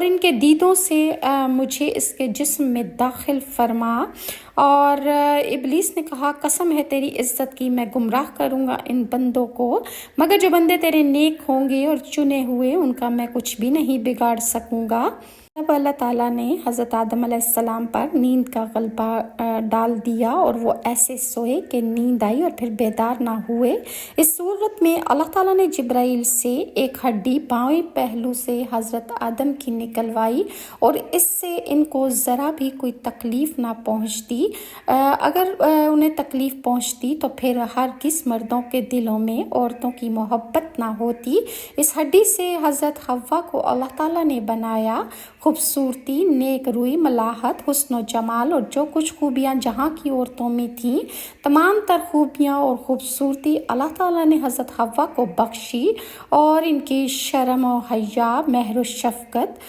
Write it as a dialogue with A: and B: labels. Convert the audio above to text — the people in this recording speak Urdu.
A: ان کے دیدوں سے مجھے اس کے جسم میں داخل فرما۔ اور ابلیس نے کہا قسم ہے تیری عزت کی، میں گمراہ کروں گا ان بندوں کو، مگر جو بندے تیرے نیک ہوں گے اور چنے ہوئے ان کا میں کچھ بھی نہیں بگاڑ سکوں گا۔ تب اللہ تعالیٰ نے حضرت آدم علیہ السلام پر نیند کا غلبہ ڈال دیا اور وہ ایسے سوئے کہ نیند آئی اور پھر بیدار نہ ہوئے۔ اس صورت میں اللہ تعالیٰ نے جبرائیل سے ایک ہڈی بائیں پہلو سے حضرت آدم کی نکلوائی اور اس سے ان کو ذرا بھی کوئی تکلیف نہ پہنچتی۔ اگر انہیں تکلیف پہنچتی تو پھر ہرگز مردوں کے دلوں میں عورتوں کی محبت نہ ہوتی۔ اس ہڈی سے حضرت حوا کو اللہ تعالیٰ نے بنایا۔ خوبصورتی، نیک روئی، ملاحت، حسن و جمال اور جو کچھ خوبیاں جہاں کی عورتوں میں تھیں، تمام تر خوبیاں اور خوبصورتی اللہ تعالیٰ نے حضرت حوا کو بخشی، اور ان کی شرم و حیا، مہر و شفقت